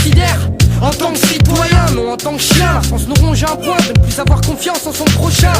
considère en tant que citoyen, non en tant que chien. La France nous ronge à un point de ne plus avoir confiance en son prochain.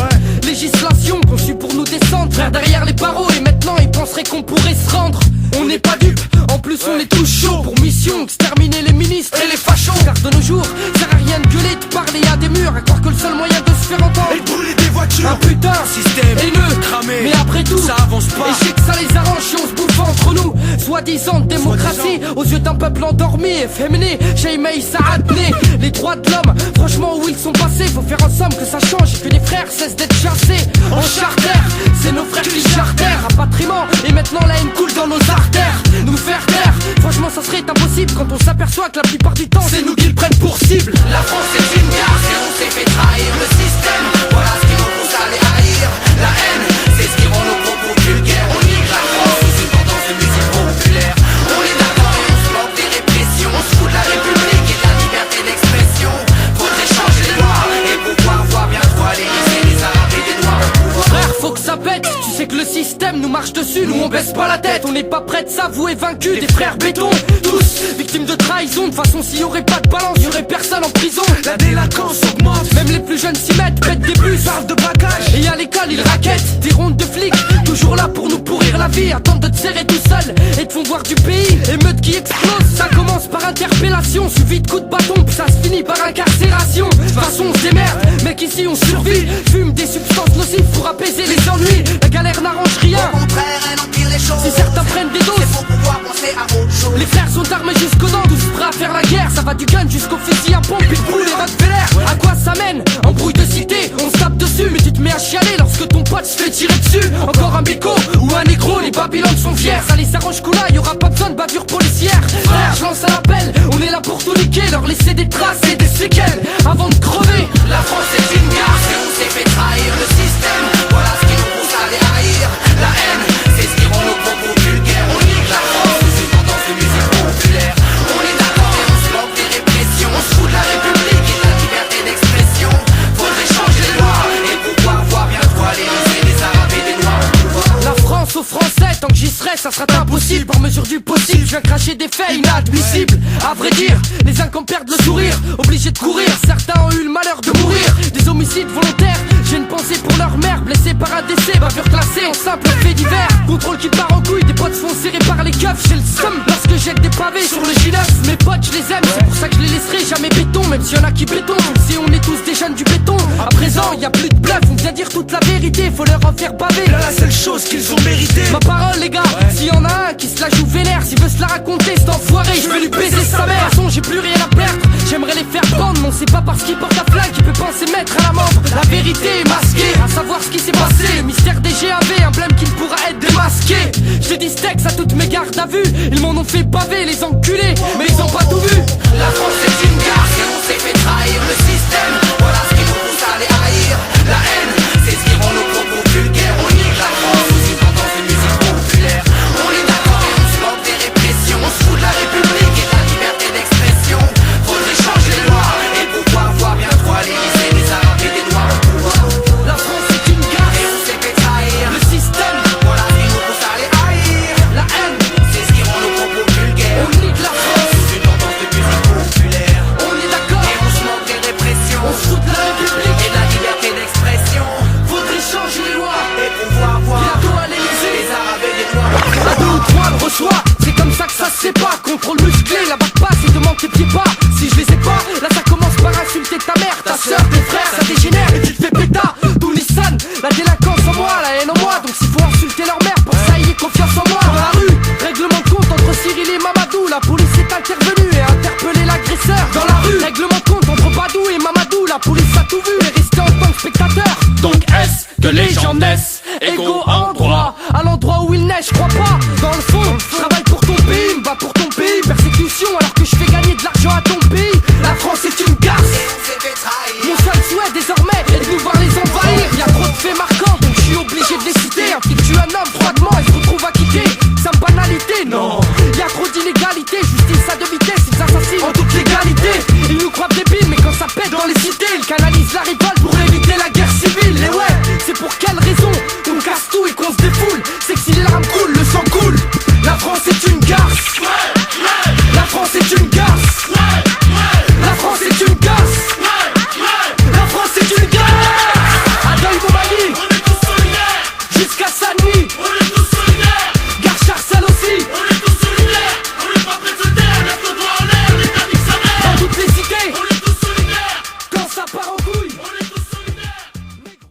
Législation conçue pour nous descendre, frère derrière les barreaux. Et maintenant ils penseraient qu'on pourrait se rendre. On n'est pas dupes, en plus on est tous chauds. Pour mission, exterminer les ministres et les fachos. Car de nos jours, sert à rien de gueuler, de parler à des murs. À croire que le seul moyen de se faire entendre Et de brûler des voitures, un putain système haineux, cramé. mais après tout, ça avance pas. Et je sais que ça les arrange si on se bouffe entre nous. Soi-disant démocratie, aux yeux d'un peuple endormi, efféminé. Jaimei Saadné, les droits de l'homme, franchement où ils sont passés. Faut faire en somme que ça change et que les frères cessent d'être chassés en charter. C'est nos frères qui chartèrent, rapatriement. Et maintenant la haine coule dans nos artères. Nous faire taire, franchement ça serait impossible quand on s'aperçoit que la plupart du temps c'est nous qui le prennent pour cible. La France est une gare et on s'est fait trahir le système. Voilà ce qui nous pousse à les haïr. La haine, c'est ce qui rend nos propos vulgaires. On nique la France sous une tendance de musique populaire. On est d'accord et on se moque des répressions. On se fout de la République et de la liberté d'expression. Faudrait changer les lois et pouvoir voir bientôt à l'Élysée les Arabes et des Noirs au pouvoir. Frère, faut que ça pète, tu sais que le système nous marche dessus. Nous on baisse pas la tête, on n'est pas prêt de s'avouer vaincu. Des frères béton, tous victimes de trahison. De toute façon s'il y aurait pas de balance, y aurait personne en prison. La délinquance augmente, Même les plus jeunes s'y mettent, pètent des bus, parle de bagage. et à l'école ils raquettent. Des rondes de flics, toujours là pour nous pourrir la vie. Attendent de te serrer tout seul et te font voir du pays. Émeute qui explose, ça commence par interpellation, suivi de coups de bâton, puis ça se finit par incarcération. De toute façon on se démerde, mec ici on survit. Fume des substances nocives pour apaiser les ennuis. La galère n'arrange rien, Au contraire, elle empire les choses. si certains prennent des C'est doses. pour pouvoir penser à autre chose. Les frères sont armés jusqu'aux dents, tous prêts à faire la guerre. Ça va du gun jusqu'au fusil à pompe, pitbull et Rottweiler. À quoi ça mène? Embrouille de cité, on se tape dessus. Mais tu te mets à chialer lorsque ton pote se fait tirer dessus. Encore un bico ou un négro, les Babylones sont fiers. Ça les arrange coula, y'aura pas besoin de bavure policière. Frère, je lance un appel, on est là pour tout niquer. Leur laisser des traces et des séquelles avant de crever. La France est une gare et on s'est fait trahir le système. Voilà ce qui nous pousse à les haïr. La haine, c'est ce qui rend nos propos vulgaires. On nique la France sous une tendance de musique populaire. On est d'accord et on se moque des répressions. On se fout de la République et de la liberté d'expression. Faudrait changer les lois et pouvoir voir bientôt à l'Élysée les Arabes et des Noirs au pouvoir. La France aux Français, tant que j'y serai, ça sera impossible. Par mesure du possible, je viens cracher des faits inadmissibles. À vrai dire, les uns qu'on perdent le sourire, obligés de courir. Certains ont eu le malheur de mourir. Des homicides volontaires, j'ai une pensée pour leur mère. Blessée par un décès, bavure classée en simple fait divers. Contrôle qui part en couille, des potes se font serrer par les keufs. J'ai le seum lorsque jette des pavés sur le J9. Mes potes, je les aime, c'est pour ça que je les laisserai jamais béton. Même s'il y en a qui béton, si on est tous des jeunes du béton. À présent, y a plus de bluff, on vient dire toute la vérité. Faut leur en faire baver. Là, la seule chose qu'ils ont mérité. Ma parole les gars, s'il y en a un qui se la joue vénère, s'il veut se la raconter cet enfoiré, je vais lui baiser sa mère. De toute façon j'ai plus rien à perdre, j'aimerais les faire prendre. Mais on sait pas parce qu'il porte la flingue qu'il peut penser mettre à l'amende. La vérité est masquée, à savoir ce qui s'est passé. Le mystère des GAV, emblème qui ne pourra être démasqué. Je dis steaks à toutes mes gardes à vue. Ils m'en ont fait baver les enculés, mais ils ont pas tout vu. La France est une gare et on s'est fait trahir le système. Voilà ce qui nous pousse à les haïr. La haine, c'est ce qui rend nos propos vulgaires. On nique la France sous une tendance de musique populaire. On est d'accord et on se moque des répressions. On se fout de la République et de la liberté d'expression. Faudrait changer les lois et pouvoir voir bientôt à l'Élysée les Arabes et des Noirs au pouvoir. La France est une gare Et on s'est fait trahir. le système, Voilà ce qui nous pousse à les haïr. la haine, C'est ce qui rend nos propos vulgaires. on nique la France. Sous une tendance de musique populaire. On est d'accord, Et on se moque des répressions. on se fout de la République. Et de la liberté d'expression. Faudrait changer les lois, Et pouvoir voir bientôt à l'Élysée. les Arabes et les Noirs. À deux ou trois le reçoit, c'est comme ça que ça se sait pas. Contrôle musclé, la batte passe et demande tes pieds pas. Si je les ai pas, là ça commence par insulter ta mère, ta soeur, tes frères, ça dégénère et tu te fais péta. Tout Nissan, la délinquance en moi, la haine en moi. Donc s'il faut insulter leur mère, pour ça y est confiance en moi. Dans la rue, règlement de compte entre Cyril et Mamadou. La police est intervenue et a interpellé l'agresseur. Dans la rue, règlement de compte entre Badou et Mamadou. La police a tout vu et resté en tant que spectateur. Donc est-ce que les gens naissent égaux en droit? À l'endroit où ils naissent, je crois pas. Dans le fond, je travaille pour ton pays, me bats pour ton pays. Persécution alors que je fais gagner de l'argent à ton pays.